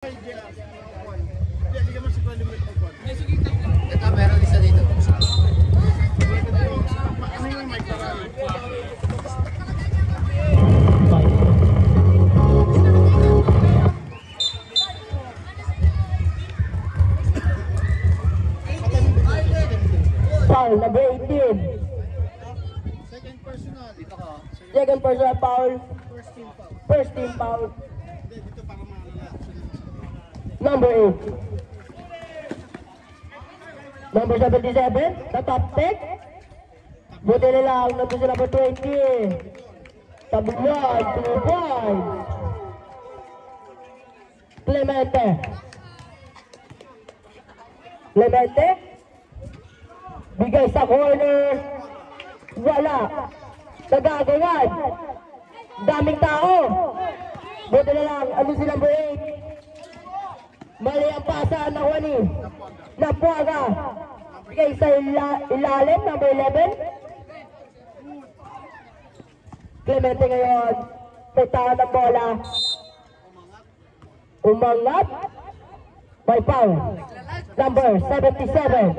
Ito, meron isa dito. Foul, number 18. Second personal foul. First team foul. Number 8. Number 77, the top pick. Buti nila ang nandun sa number 20. Tabulan, 2 points. Clemente. Clemente. Bigay sa corner. Wala. Nagagawan. Daming tao. Buti na lang, ano si number 8. Mali ang pasa na Juani. Napuaga. Bigay sa ilalim, number 11. Clemente ngayon. Pagtahan ng bola. Umangat. May foul. Number 77.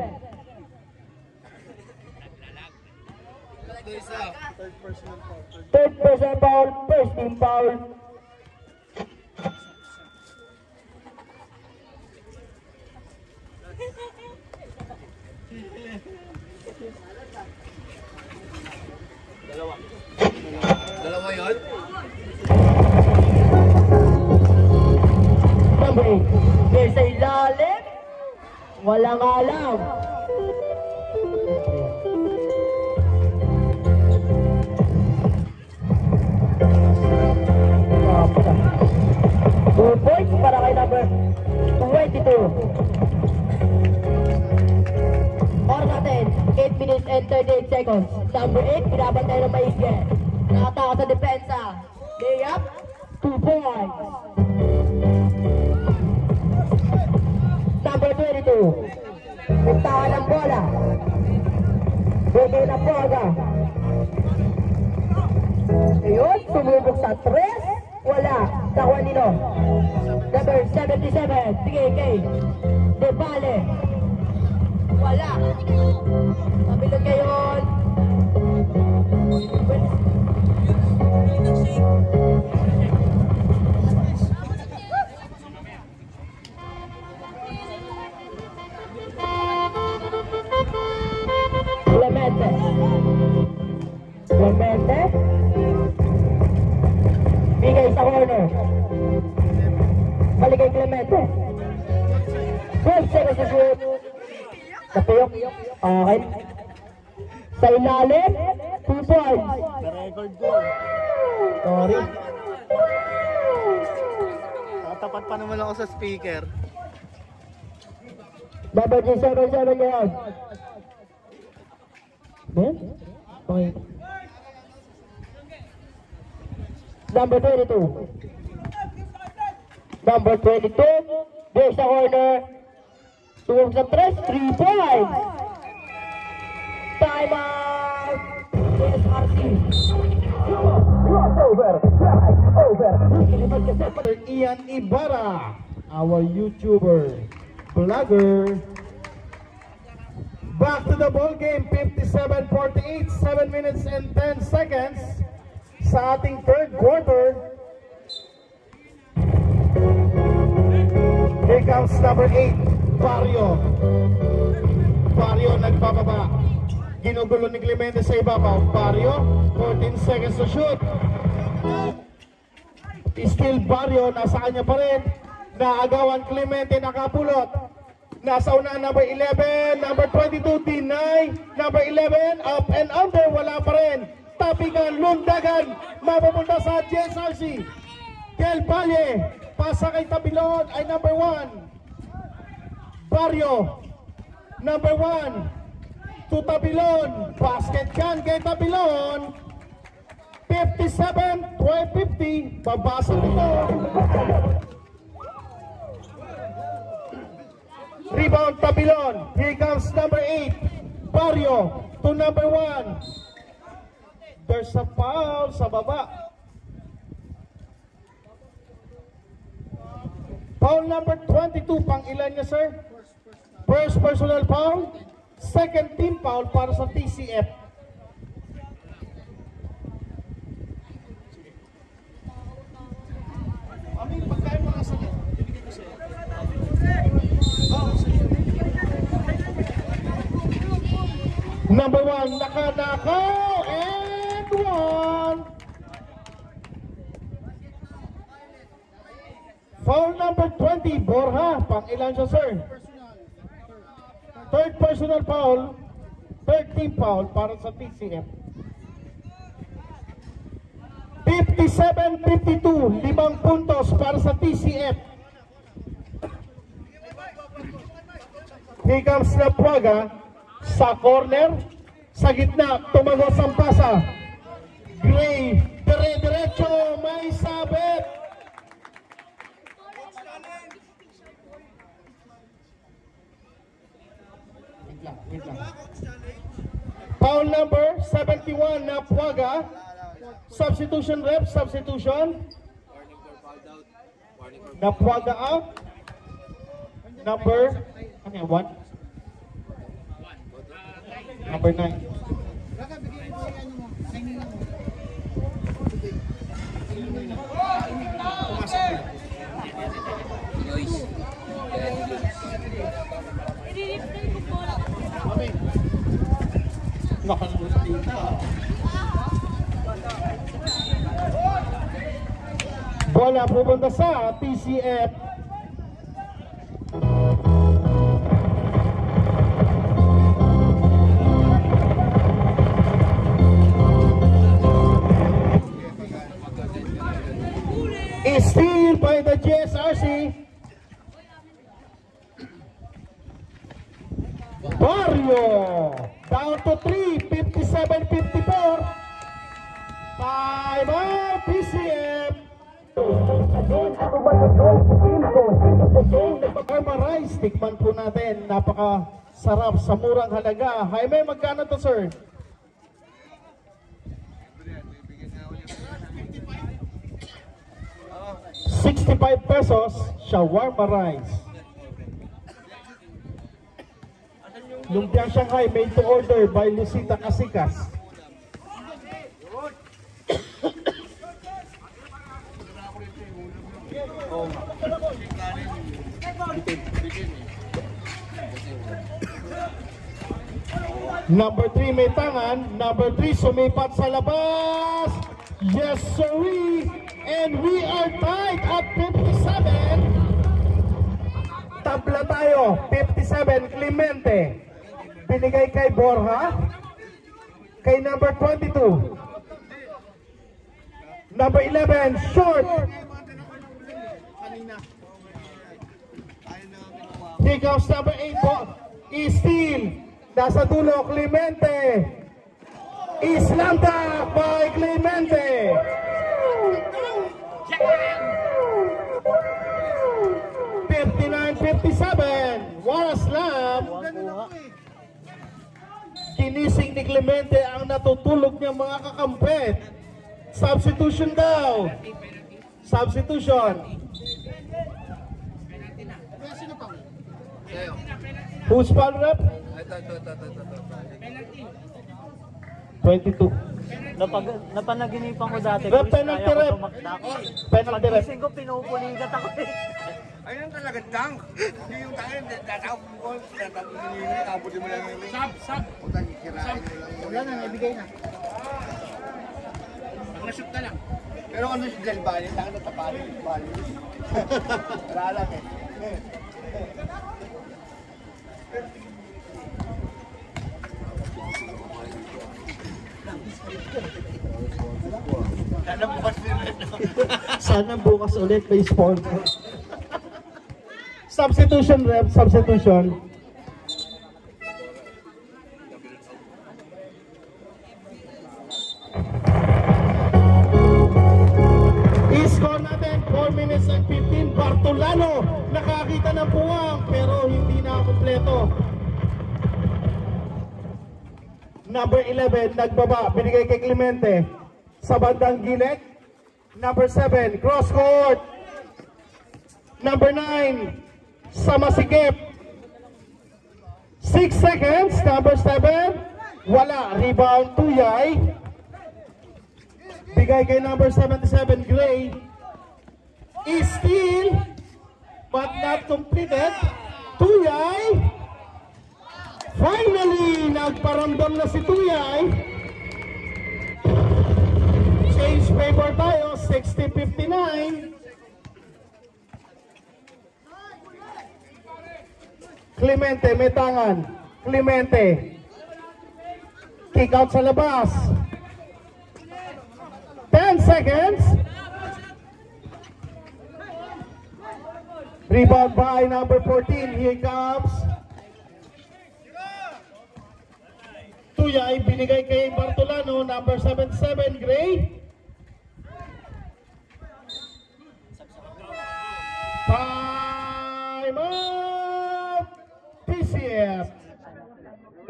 Third personal foul, first team foul. Dalawa yun? Number 8. There's sa ilalim. Walang alam. Two points para kay number 22. Or natin, 8 minutes and 38 seconds. Number 8, pinabantay ng maigi. Nakataka sa depensa. Layup, 2 points. Number 22. Pintahan ng bola. Bigay na bola. Ayun, sumubok sa 3. Wala. Sa Juanino. Number 77. Sige, kay De Valle. Wala. Pabilog ngayon. Clemente. Clemente. Bigay sa corner. Balik kay Clemente. 12 seconds to shoot. Napuyok. Okay. Sa ilalim, 2 points. Na-record ko. Sorry. Tatapat pa naman ako sa speaker. Number 77 yan. Ben? Okay. Number 22. Number 22. There's a corner. Tumulong sa 3 points. Time out. SRC. Ian Ibarra, our YouTuber, vlogger. Back to the ball game, 57-48, 7 minutes and 10 seconds sa ating third quarter. Here comes number 8, Barrio. Barrio nagbababa. Ginugulo ni Clemente sa ibabaw. Barrio, 14 seconds to shoot. Still Barrio, nasa kanya pa rin. Naagawan Clemente, nakapulot. Nasa unahan number 11, number 22, deny. Number 11, up and under, wala pa rin. Tapingan, lundagan, mapupunta sa JSRC. Del Valle, pasa kay Tabilon ay number 1. Barrio, number 1. To Tabilon, basket can kay Tabilon. 57-50, babasa nito. Rebound Tabilon. Here comes number 8, Barrio to number 1. There's a foul sa baba. Foul number 22, pang ilan niya, sir? First personal foul, second team foul para sa TCF. Number 1, nakanakaw, and 1. Foul number 20, Borja, pang ilan siya, sir? Third personal foul, third team foul para sa TCF. 57-52, 5 puntos para sa TCF. Here comes Lapuaga sa corner, sa gitna, tumagos ang pasa. Gray, dire-diretso, may sabit. Foul number 71, Lapuaga. Substitution rep, substitution. Lapuaga out. Number, ano yan, 1? Number 9. Bola pupunta sa TCF. Steal by the GSRC. Barrio down to 3, 57-54. Time out, PCF. Karma Rice, tikman po natin. Napaka-sarap sa murang halaga. Jaime, magkano to, sir? 65 pesos, shawarma rice. Lumpiang Shanghai made to order by Lucita Casikas. Number 3 may tangan, number 3 sumipat sa labas. Yes, sirree. And we are tied at 57. Tabla tayo, 57, Clemente. Binigay kay Borja. Kay number 22. Number 11, short. Here comes number 8, steal. Nasa dulo, Clemente. Islanta by Clemente. 59-57. What a slam. Kinising ni Clemente ang natutulog niyang mga kakampet. Substitution daw. Substitution. Who's foul rep? 22. Napanaginipan ko dati. Rep, Boys, penalty kaya ko rep. tumaktak. Penalty rep. Pagising ko, pinupuligat ako eh. Ayun talaga tank. Hindi yung tank, tatawag mo, tatawag mo nila, tabutin mo lang yung sab. Utang ikirain. Wala na, nabigay na. Pag-nashoot na lang. Pero ano si Del Valle, tangan na tapanin yung Valle. Wala lang eh. Sana bukas ulit may sponsor. Substitution rep, substitution. I-score natin 4 minutes and 15. Bartolano nakakita ng puwang pero hindi na kumpleto. Number 11 nagbaba, binigay kay Clemente sa bandang gilid. Number 7 cross court. number 9, sa masikip. 6 seconds, number 7, wala. Rebound, Tuyay. Bigay kay number 77, Gray. Steal, but not completed. Tuyay. Finally, nagparamdam na si Tuyay. Change paper tayo, 60-59. Clemente, may tangan. Clemente. Kick out sa labas. 10 seconds. Rebound by number 14. Here comes. Tuyay, binigay kay Bartolano, number 77, Gray. Time out! PCF.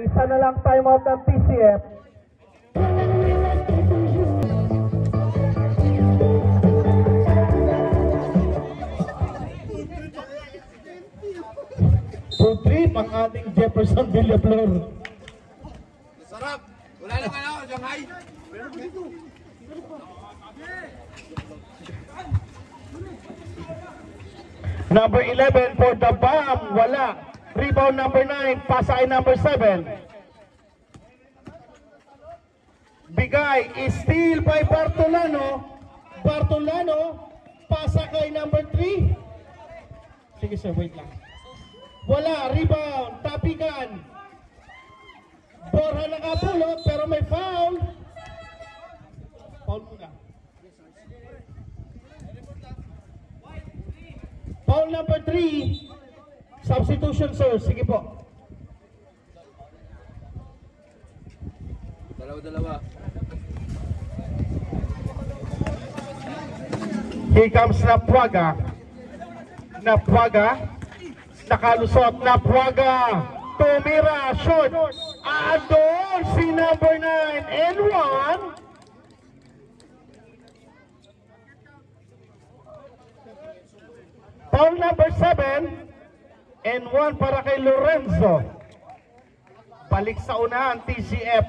Isa na lang time out ng PCF. Food trip ang ating Jefferson Villaflor. Sarap. Wala nang ano, Shanghai. Pero dito. Number 11 for the bomb, wala. Rebound number 9, pasa kay number 7. Bigay, steal by Bartolano. Bartolano, pasa kay number 3. Sige sir, wait lang. Wala, rebound, tapikan. Borja nakapulot pero may foul. Foul muna. Foul number 3. Substitution sir, sige po. Dalawa. Here comes Napuaga. Nakalusot, Napuaga. Tumira, shoot. Doon si number 9 and 1. Foul number 7 and 1 para kay Lorenzo. Balik sa unahan, TCF.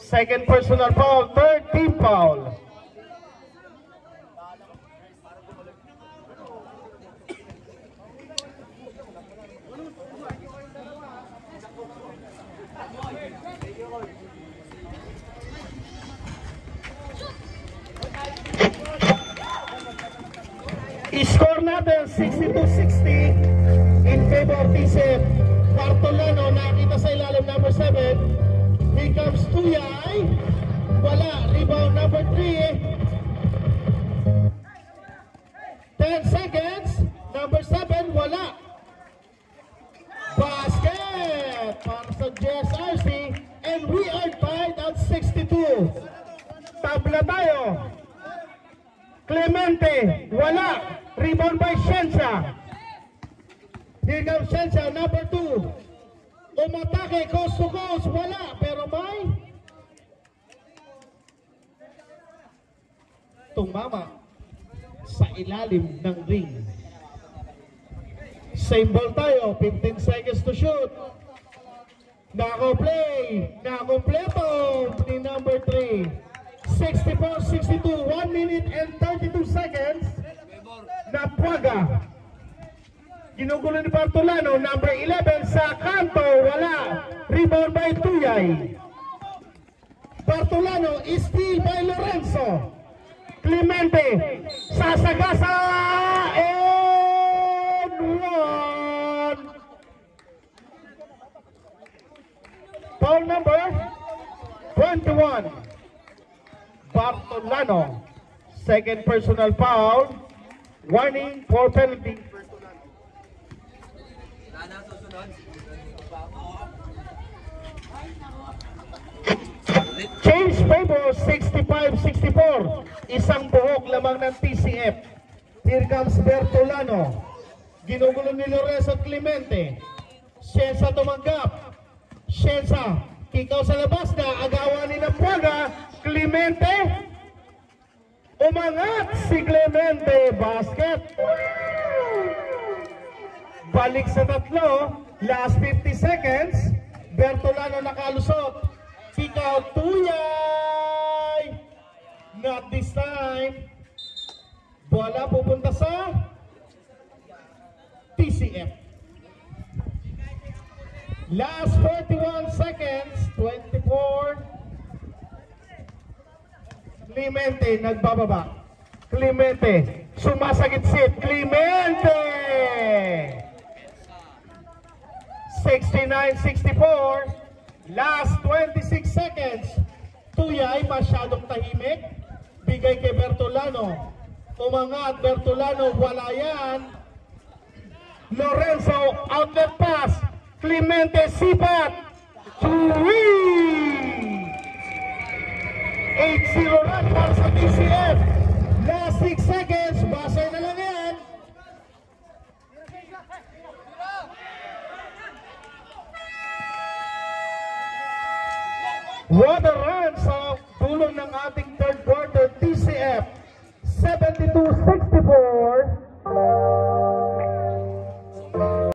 Second personal foul, third team foul. I-score natin 62-60 in favor of TCF. Bartolano nakita sa ilalim number 7. Here comes Tuyay. Wala. Rebound number 3. 10 seconds. Number 7. Wala. Basket para sa JSRC. And we are tied at 62. Tabla tayo. Clemente, wala. Rebound by Shensa. Here comes Shensa, number 2. Umatake, coast to coast, wala. Pero may tumama sa ilalim ng ring. Same ball tayo, 15 seconds to shoot. Nako-play, nakompleto ni number 3. 64-62, 1 minute and 32 seconds. Napuaga. Ginugulo ni Bartolano, number 11 sa kanto, wala. Rebound by Tuyay. Bartolano, steal by Lorenzo. Clemente, sasagasa, and 1. Foul number 21. Bartolano, second personal foul, warning for penalty. Change favor 65-64, isang buhok lamang ng TCF. Here comes Bartolano, ginugulo ni Lorenzo at Clemente. Shensa tumanggap. Shensa, kikaw sa labas na, agawan ni Napuaga. Clemente, Umangat si Clemente Basket. Balik sa tatlo. Last 50 seconds. Bertolano nakalusot. Kick out Tuyay. Not this time. Bola pupunta sa TCF. Last 41 seconds. 24. Clemente nagbababa. Clemente sumasagit-sit. Clemente 69-64. Last 26 seconds. Tuyay masyadong tahimik. Bigay kay Bertolano. Umangat Bertolano, wala yan. Lorenzo outlet pass. Clemente sipat. Tuwi. 8-0 run para sa TCF. Last 6 seconds. Basay na lang yan. What a run sa tulong ng ating third quarter TCF. 72-64.